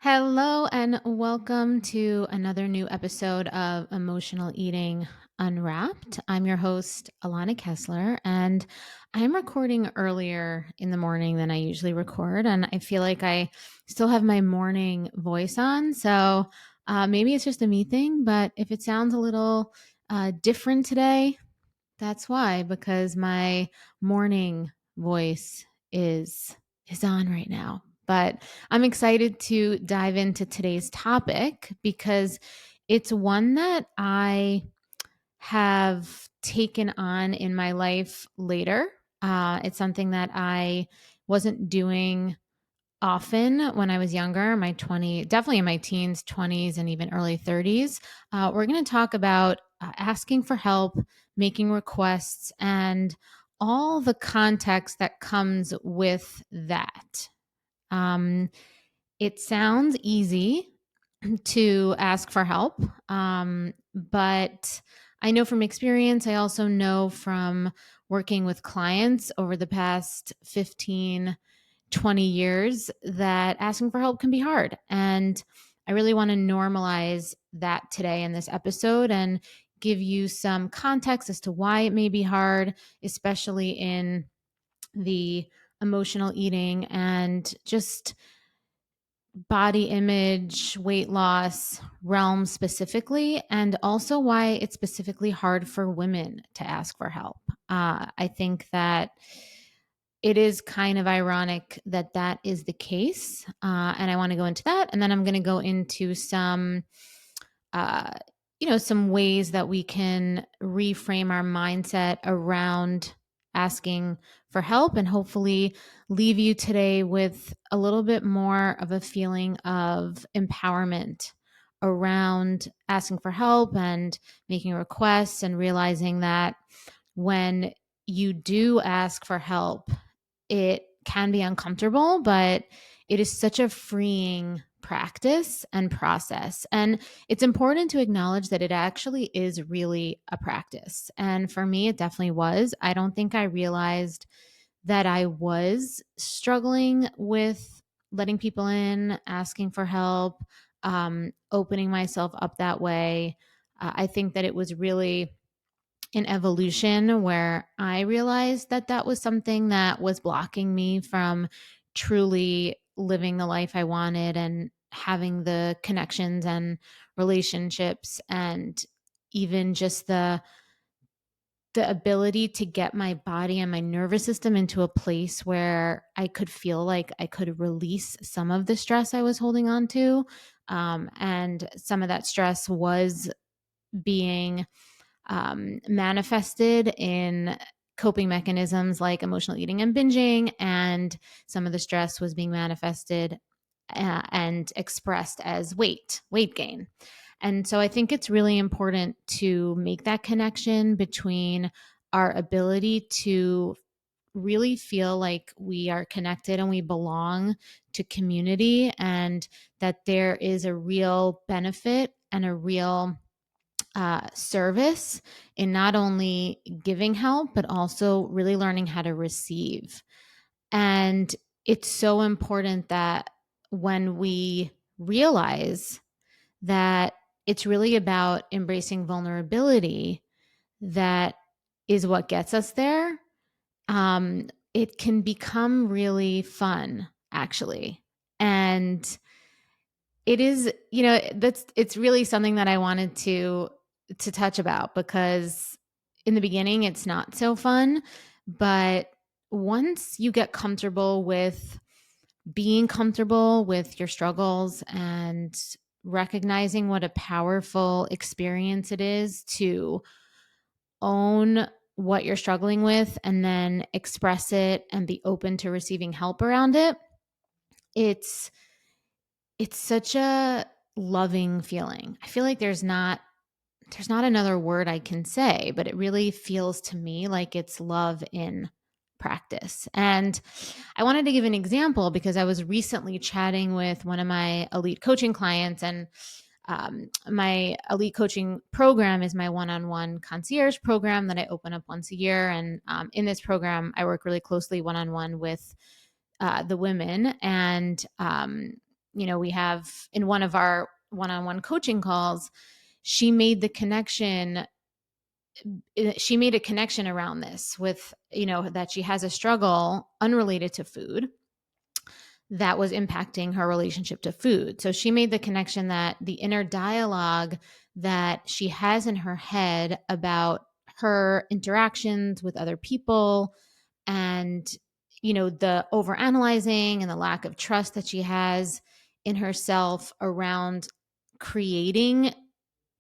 Hello, and welcome to another new episode of Emotional Eating Unwrapped. I'm your host, Alana Kessler, and I'm recording earlier in the morning than I usually record. And I feel like I still have my morning voice on. So maybe it's just a me thing, but if it sounds a little different today, that's why, because my morning voice is is on right now. But I'm excited to dive into today's topic because it's one that I have taken on in my life later. It's something that I wasn't doing often when I was younger, my 20, definitely in my teens, 20s, and even early 30s. We're going to talk about asking for help, making requests, and all the context that comes with that. Um, it sounds easy to ask for help, but I know from experience, I also know from working with clients over the past 15 20 years that asking for help can be hard. And I really want to normalize that today in this episode and give you some context as to why it may be hard, especially in the emotional eating and just body image, weight loss realm specifically, and also why it's specifically hard for women to ask for help. I think that it is kind of ironic that that is the case. And I want to go into that. And then I'm going to go into uh, some ways that we can reframe our mindset around asking for help and hopefully leave you today with a little bit more of a feeling of empowerment around asking for help and making requests and realizing that when you do ask for help, it can be uncomfortable, but it is such a freeing practice and process. And it's important to acknowledge that it actually is really a practice. And for me, it definitely was. I don't think I realized that I was struggling with letting people in, asking for help, opening myself up that way. I think that it was really an evolution where I realized that that was something that was blocking me from truly living the life I wanted and having the connections and relationships and even just the ability to get my body and my nervous system into a place where I could feel like I could release some of the stress I was holding on to. And some of that stress was being manifested in coping mechanisms like emotional eating and binging, and some of the stress was being manifested and expressed as weight gain. And so I think it's really important to make that connection between our ability to really feel like we are connected and we belong to community, and that there is a real benefit and a real service in not only giving help, but also really learning how to receive. And it's so important that when we realize that it's really about embracing vulnerability, that is what gets us there. It can become really fun, actually. And it is, it's really something that I wanted to touch about because in the beginning it's not so fun, but once you get comfortable with being comfortable with your struggles and recognizing what a powerful experience it is to own what you're struggling with and then express it and be open to receiving help around it, it's it's such a loving feeling. I feel like there's not another word I can say, but it really feels to me like it's love in practice. And I wanted to give an example because I was recently chatting with one of my elite coaching clients, and my elite coaching program is my one-on-one concierge program that I open up once a year. And in this program, I work really closely one-on-one with the women. And we have in one of our one-on-one coaching calls, she made the connection she made a connection around this with, that she has a struggle unrelated to food that was impacting her relationship to food. So she made the connection that the inner dialogue that she has in her head about her interactions with other people and, the overanalyzing and the lack of trust that she has in herself around creating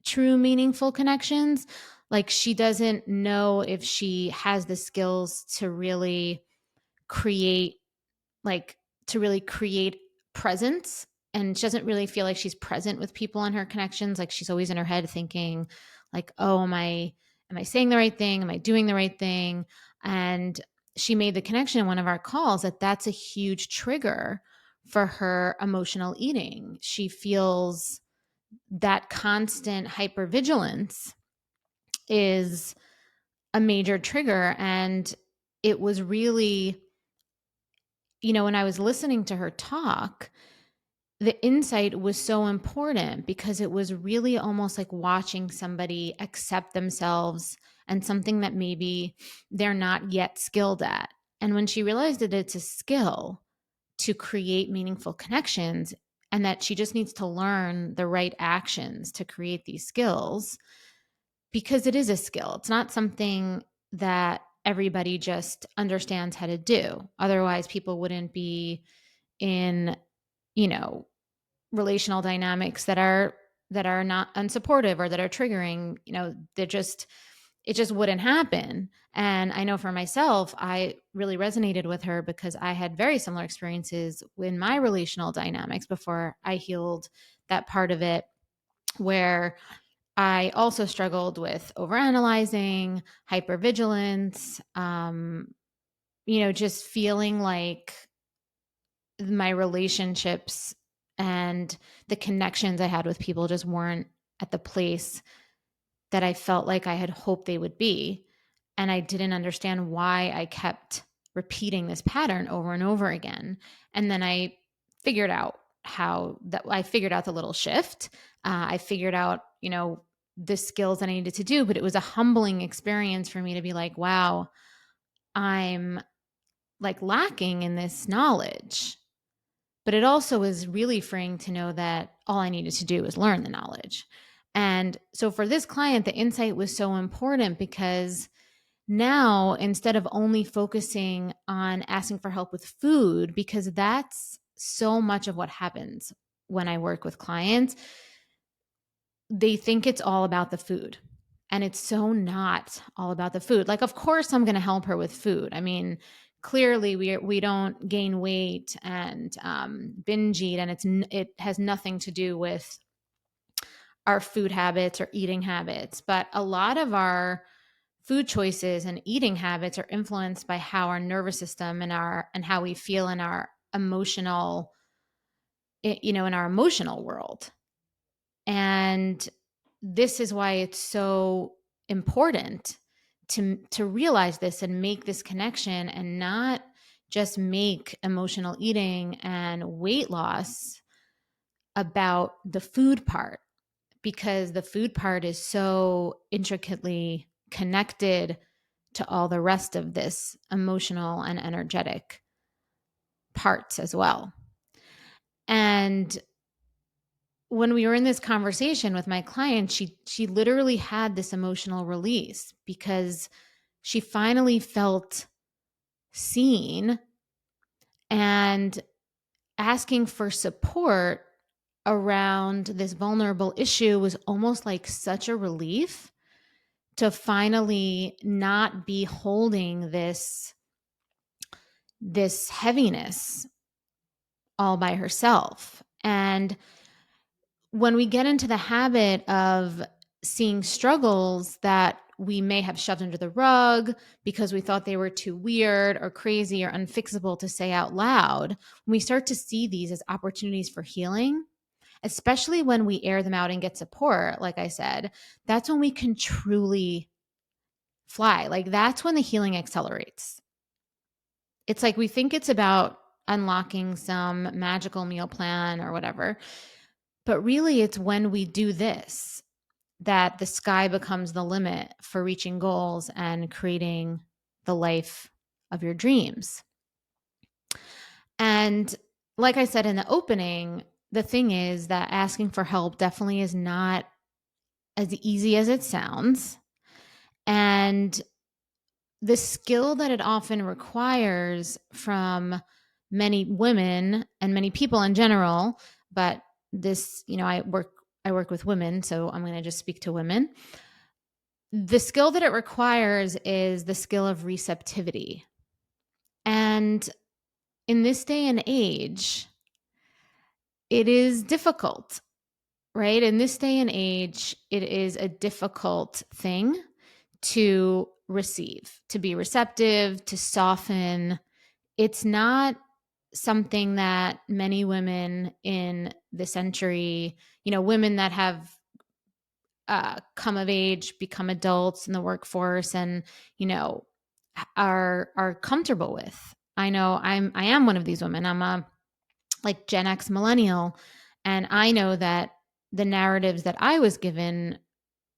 true meaningful connections. Like she doesn't know if she has the skills to really create like to really create presence, and she doesn't really feel like she's present with people in her connections. Like she's always in her head thinking like, oh, am I saying the right thing, am I doing the right thing? And she made the connection in one of our calls that that's a huge trigger for her emotional eating. She feels that constant hypervigilance is a major trigger. And it was really, when I was listening to her talk, the insight was so important because it was really almost like watching somebody accept themselves and something that maybe they're not yet skilled at. And when she realized that it's a skill to create meaningful connections and that she just needs to learn the right actions to create these skills, because it is a skill, it's not something that everybody just understands how to do. Otherwise, people wouldn't be in, you know, relational dynamics that are not unsupportive or that are triggering. It just wouldn't happen. And I know for myself, I really resonated with her because I had very similar experiences in my relational dynamics before I healed that part of it, where I also struggled with overanalyzing, hypervigilance, just feeling like my relationships and the connections I had with people just weren't at the place that I felt like I had hoped they would be. And I didn't understand why I kept repeating this pattern over and over again. And then I figured out I figured out the little shift. I figured out, the skills that I needed to do, but it was a humbling experience for me to be like, wow, I'm like lacking in this knowledge. But it also was really freeing to know that all I needed to do was learn the knowledge. And so for this client, the insight was so important because now instead of only focusing on asking for help with food, because that's so much of what happens when I work with clients, they think it's all about the food. And it's so not all about the food. Like, of course, I'm going to help her with food. I mean, clearly, we don't gain weight and binge eat, and it has nothing to do with our food habits or eating habits. But a lot of our food choices and eating habits are influenced by how our nervous system and how we feel in our emotional, in our emotional world. And this is why it's so important to realize this and make this connection and not just make emotional eating and weight loss about the food part, because the food part is so intricately connected to all the rest of this emotional and energetic parts as well. And when we were in this conversation with my client, she literally had this emotional release because she finally felt seen, and asking for support around this vulnerable issue was almost like such a relief to finally not be holding this heaviness all by herself. And when we get into the habit of seeing struggles that we may have shoved under the rug because we thought they were too weird or crazy or unfixable to say out loud, when we start to see these as opportunities for healing, especially when we air them out and get support, like I said, that's when we can truly fly. Like that's when the healing accelerates. It's like we think it's about unlocking some magical meal plan or whatever. But really, it's when we do this that the sky becomes the limit for reaching goals and creating the life of your dreams. And like I said in the opening, the thing is that asking for help definitely is not as easy as it sounds. And the skill that it often requires from many women and many people in general, but this, I work with women, so I'm going to just speak to women. The skill that it requires is the skill of receptivity. And in this day and age, it is difficult, right? In this day and age, it is a difficult thing to receive, to be receptive, to soften. It's not something that many women in the century, women that have come of age, become adults in the workforce, and are comfortable with. I am one of these women. I'm a like Gen X millennial, and I know that the narratives that I was given,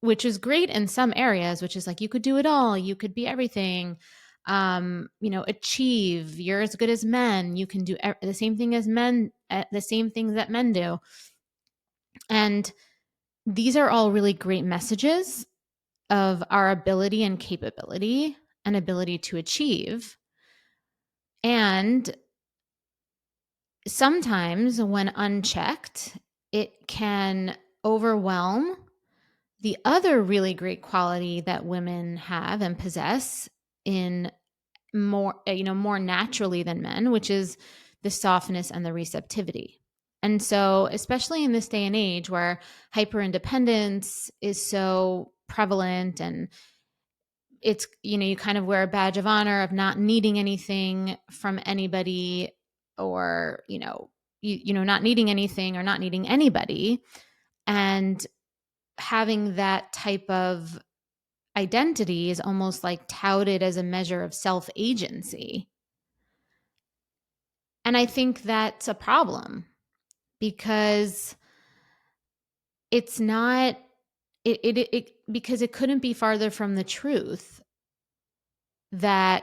which is great in some areas, which is like you could do it all, you could be everything, achieve, you're as good as men, you can do the same thing as men, the same things that men do. And these are all really great messages of our ability and capability and ability to achieve. And sometimes when unchecked, it can overwhelm the other really great quality that women have and possess in more naturally than men, which is the softness and the receptivity. And so, especially in this day and age where hyper independence is so prevalent, and it's, you kind of wear a badge of honor of not needing anything from anybody, or, not needing anything or not needing anybody. And having that type of identity is almost like touted as a measure of self agency. And I think that's a problem, because it's not because it couldn't be farther from the truth that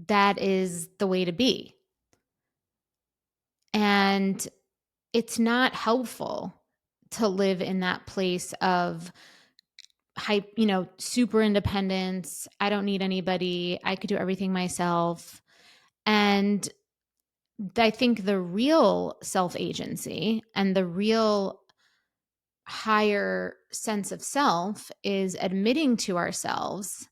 that is the way to be. And it's not helpful to live in that place of hype, super independence. I don't need anybody. I could do everything myself. And I think the real self agency and the real higher sense of self is admitting to ourselves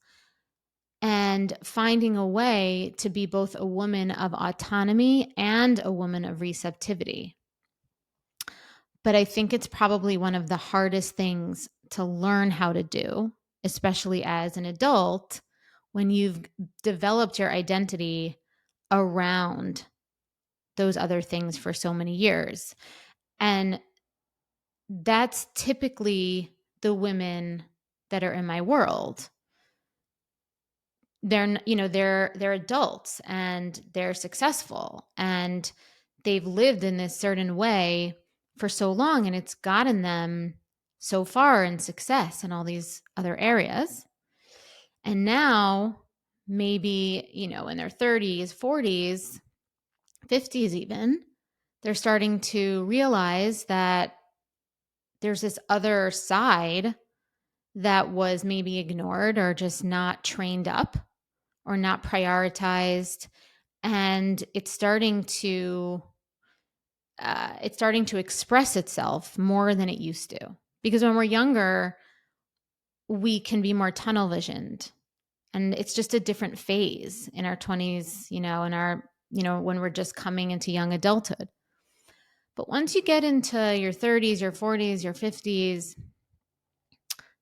and finding a way to be both a woman of autonomy and a woman of receptivity. But I think it's probably one of the hardest things to learn how to do, especially as an adult, when you've developed your identity around those other things for so many years. And that's typically the women that are in my world. They're adults and they're successful and they've lived in this certain way for so long, and it's gotten them so far in success in all these other areas. And now maybe, in their 30s, 40s, 50s even, they're starting to realize that there's this other side that was maybe ignored or just not trained up or not prioritized, and it's starting to express itself more than it used to. Because when we're younger, we can be more tunnel visioned, and it's just a different phase in our 20s, in our, when we're just coming into young adulthood. But once you get into your 30s, your 40s, your 50s,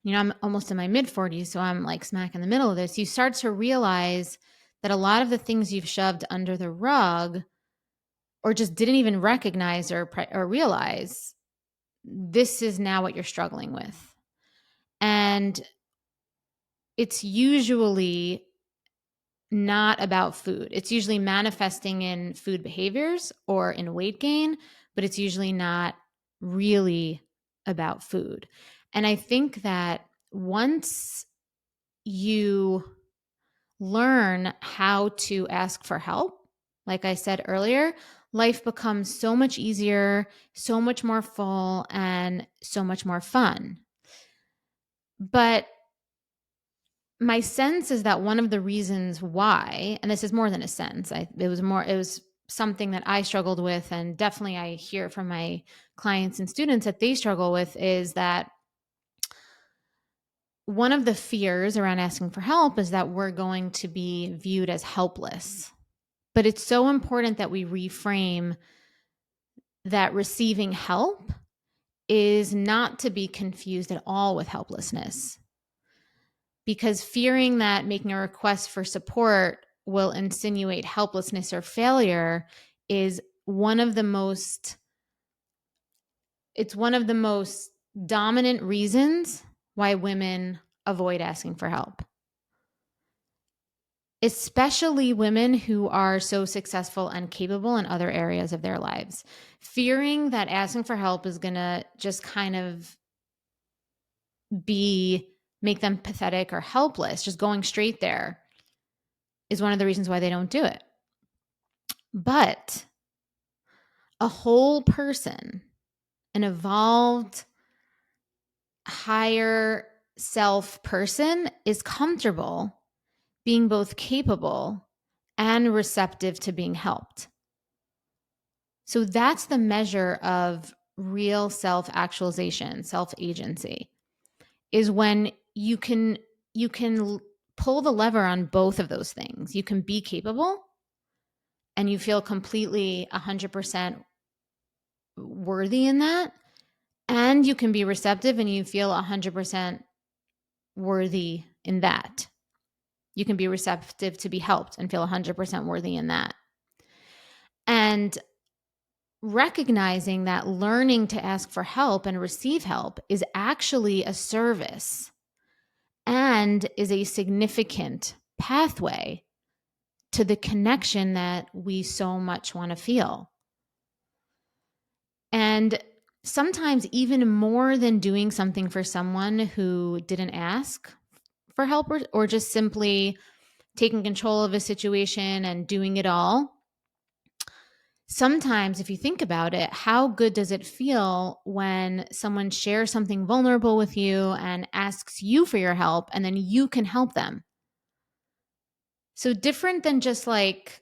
I'm almost in my mid 40s, so I'm like smack in the middle of this. You start to realize that a lot of the things you've shoved under the rug or just didn't even recognize or realize, this is now what you're struggling with. And it's usually not about food. It's usually manifesting in food behaviors or in weight gain, but it's usually not really about food. And I think that once you learn how to ask for help, like I said earlier, life becomes so much easier, so much more full, and so much more fun. But my sense is that one of the reasons why, and this is more than a sense, it was something that I struggled with, and definitely I hear from my clients and students that they struggle with, is that one of the fears around asking for help is that we're going to be viewed as helpless. But it's so important that we reframe that receiving help is not to be confused at all with helplessness. Because fearing that making a request for support will insinuate helplessness or failure is one of the most dominant reasons why women avoid asking for help. Especially women who are so successful and capable in other areas of their lives. Fearing that asking for help is going to just kind of make them pathetic or helpless, just going straight there, is one of the reasons why they don't do it. But a whole person, an evolved, higher self person, is comfortable being both capable and receptive to being helped. So that's the measure of real self-actualization, self-agency, is when you can pull the lever on both of those things. You can be capable and you feel completely 100% worthy in that, and you can be receptive and you feel 100% worthy in that. You can be receptive to be helped and feel 100% worthy in that. And recognizing that learning to ask for help and receive help is actually a service and is a significant pathway to the connection that we so much want to feel. And sometimes, even more than doing something for someone who didn't ask for help, or just simply taking control of a situation and doing it all, sometimes, if you think about it, how good does it feel when someone shares something vulnerable with you and asks you for your help, and then you can help them? So different than just like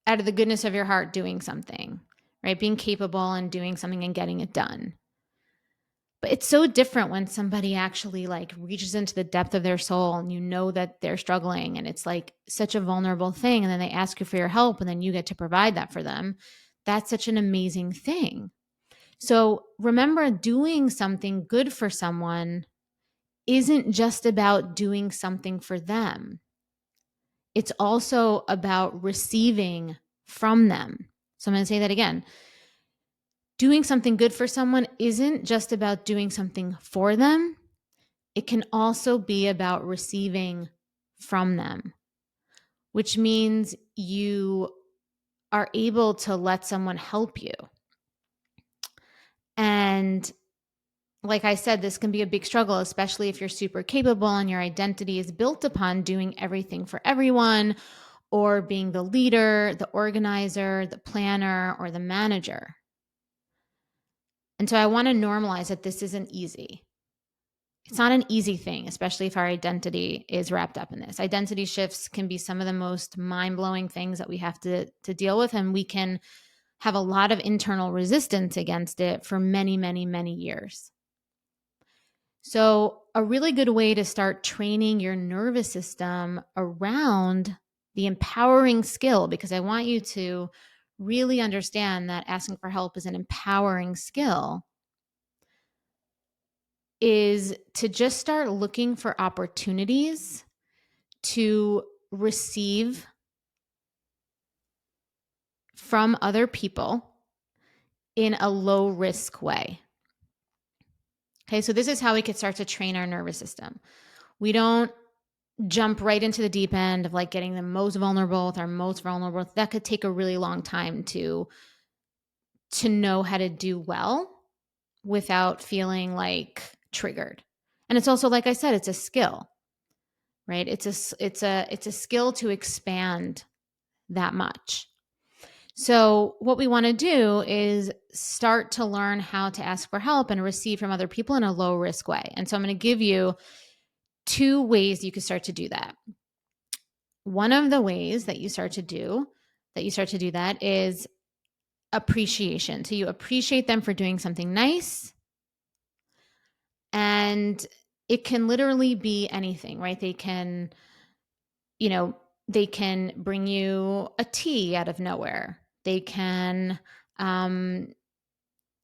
out of the goodness of your heart doing something, right? Being capable and doing something and getting it done. But it's so different when somebody actually like reaches into the depth of their soul and you know that they're struggling and it's like such a vulnerable thing, and then they ask you for your help and then you get to provide that for them. That's such an amazing thing. So remember, doing something good for someone isn't just about doing something for them. It's also about receiving from them. So I'm going to say that again. Doing something good for someone isn't just about doing something for them. It can also be about receiving from them, which means you are able to let someone help you. And like I said, this can be a big struggle, especially if you're super capable and your identity is built upon doing everything for everyone, or being the leader, the organizer, the planner, or the manager. And so I want to normalize that this isn't easy. It's not an easy thing, especially if our identity is wrapped up in this. Identity shifts can be some of the most mind-blowing things that we have to deal with, and we can have a lot of internal resistance against it for many, many, many years. So a really good way to start training your nervous system around the empowering skill, because I want you to really understand that asking for help is an empowering skill, is to just start looking for opportunities to receive from other people in a low risk way. Okay, so this is how we could start to train our nervous system. We don't jump right into the deep end of like getting the most vulnerable with our most vulnerable. That could take a really long time to know how to do well without feeling like triggered. And it's also, like I said, it's a skill, right? It's a skill to expand that much. So what we want to do is start to learn how to ask for help and receive from other people in a low risk way. And so I'm going to give you 2 ways you can start to do that. One of the ways that you start to do that is appreciation. So you appreciate them for doing something nice, and it can literally be anything, right? They can, you know, they can bring you a tea out of nowhere. They can, um,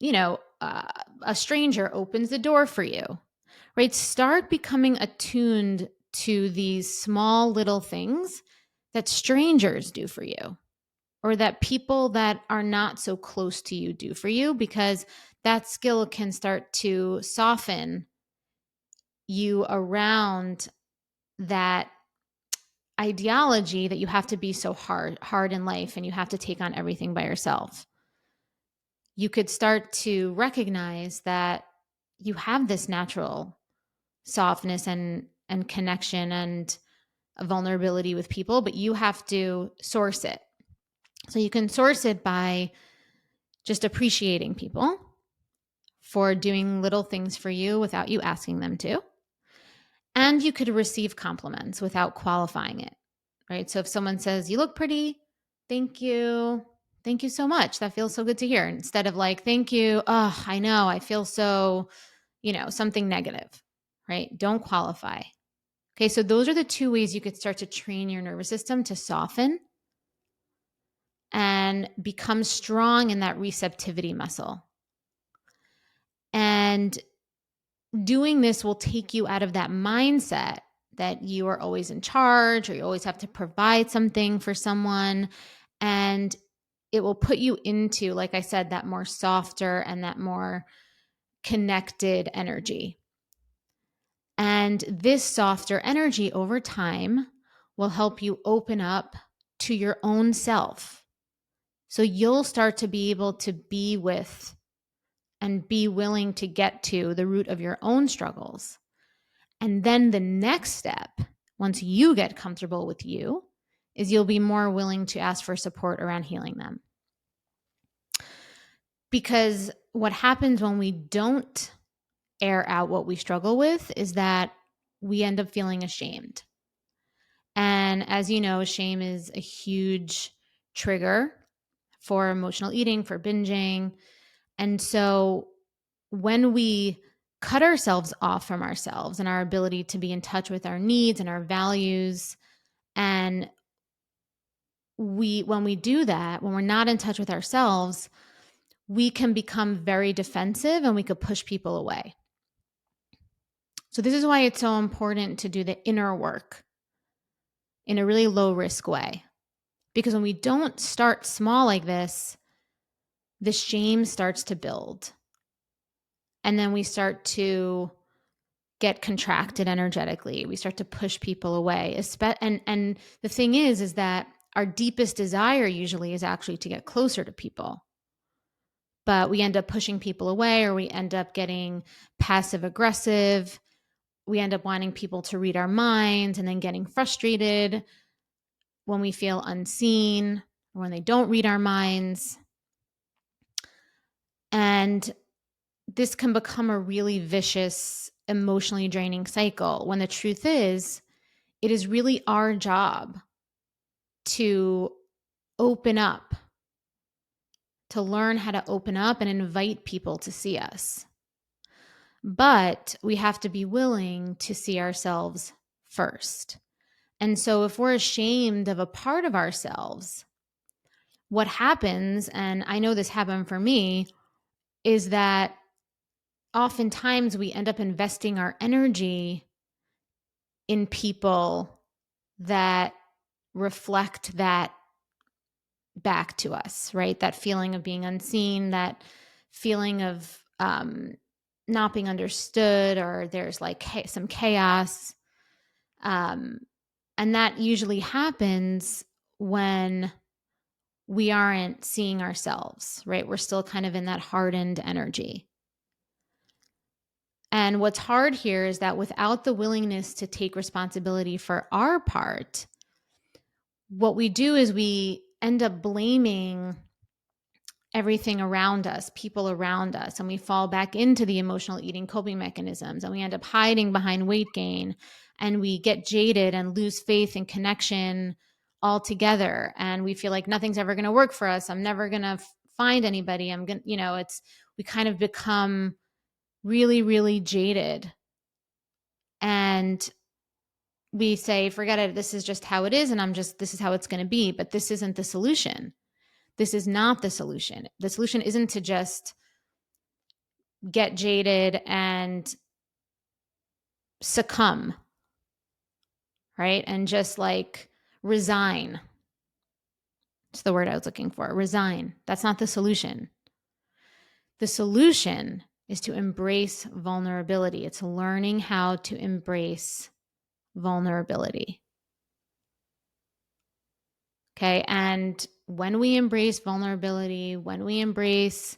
a stranger opens the door for you, right? Start becoming attuned to these small little things that strangers do for you, or that people that are not so close to you do for you, because that skill can start to soften you around that ideology that you have to be so hard in life and you have to take on everything by yourself. You could start to recognize that you have this natural softness and connection and a vulnerability with people, but you have to source it. So you can source it by just appreciating people for doing little things for you without you asking them to. And you could receive compliments without qualifying it, right? So if someone says, "You look pretty," thank you. Thank you so much. That feels so good to hear. Instead of like, "Thank you. Oh, I know. I feel so," something negative, right? Don't qualify. Okay. So those are the 2 ways you could start to train your nervous system to soften and become strong in that receptivity muscle. And doing this will take you out of that mindset that you are always in charge or you always have to provide something for someone. And it will put you into, like I said, that more softer and that more connected energy. And this softer energy over time will help you open up to your own self. So you'll start to be able to be with and be willing to get to the root of your own struggles. And then the next step, once you get comfortable with you, is you'll be more willing to ask for support around healing them. Because what happens when we don't air out what we struggle with is that we end up feeling ashamed. And as you know, shame is a huge trigger for emotional eating, for binging. And so when we cut ourselves off from ourselves and our ability to be in touch with our needs and our values, and when we do that, when we're not in touch with ourselves, we can become very defensive and we could push people away. So this is why it's so important to do the inner work in a really low risk way. Because when we don't start small like this, the shame starts to build. And then we start to get contracted energetically. We start to push people away. And the thing is that our deepest desire usually is actually to get closer to people. But we end up pushing people away, or we end up getting passive aggressive. We end up wanting people to read our minds and then getting frustrated when we feel unseen or when they don't read our minds. And this can become a really vicious, emotionally draining cycle, when the truth is, it is really our job to open up, to learn how to open up and invite people to see us. But we have to be willing to see ourselves first. And so if we're ashamed of a part of ourselves, what happens, and I know this happened for me, is that oftentimes we end up investing our energy in people that reflect that back to us, right? That feeling of being unseen, that feeling of not being understood, or there's like some chaos. And that usually happens when we aren't seeing ourselves, right? We're still kind of in that hardened energy. And what's hard here is that without the willingness to take responsibility for our part, what we do is we end up blaming everything around us, people around us, and we fall back into the emotional eating coping mechanisms, and we end up hiding behind weight gain, and we get jaded and lose faith and connection altogether, and we feel like nothing's ever going to work for us. I'm never going to find anybody. I'm going to, it's, we kind of become really, really jaded, and we say, forget it, this is just how it is, and this is how it's going to be. But this isn't the solution. This is not the solution. The solution isn't to just get jaded and succumb, right? And just like resign. It's the word I was looking for. Resign. That's not the solution. The solution is to embrace vulnerability. It's learning how to embrace vulnerability. Okay. And when we embrace vulnerability, when we embrace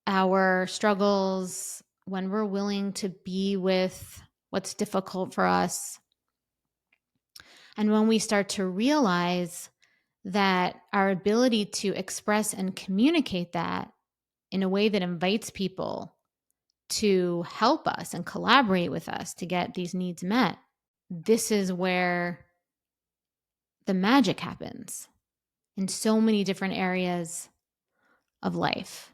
our struggles, when we're willing to be with what's difficult for us, and when we start to realize that our ability to express and communicate that in a way that invites people to help us and collaborate with us to get these needs met, this is where the magic happens in so many different areas of life.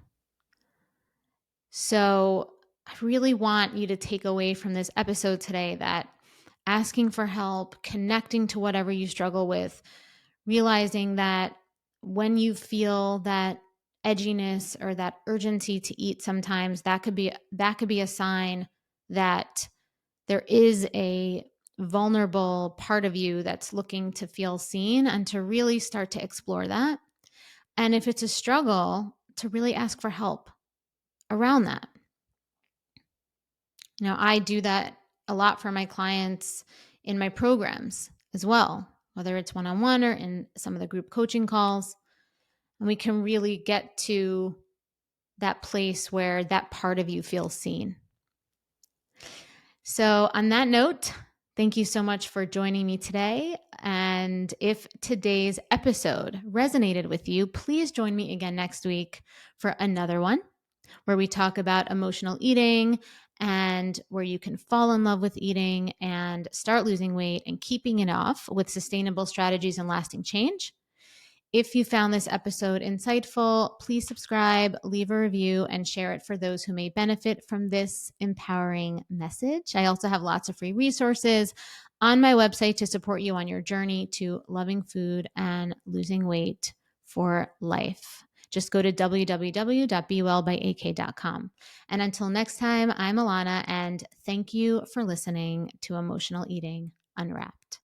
So I really want you to take away from this episode today that asking for help, connecting to whatever you struggle with, realizing that when you feel that edginess or that urgency to eat, sometimes that could be a sign that there is a vulnerable part of you that's looking to feel seen, and to really start to explore that. And if it's a struggle, to really ask for help around that. I do that a lot for my clients in my programs as well, whether it's one-on-one or in some of the group coaching calls. And we can really get to that place where that part of you feels seen. So on that note, thank you so much for joining me today. And if today's episode resonated with you, please join me again next week for another one where we talk about emotional eating and where you can fall in love with eating and start losing weight and keeping it off with sustainable strategies and lasting change. If you found this episode insightful, please subscribe, leave a review, and share it for those who may benefit from this empowering message. I also have lots of free resources on my website to support you on your journey to loving food and losing weight for life. Just go to www.bewellbyak.com. And until next time, I'm Alana, and thank you for listening to Emotional Eating Unwrapped.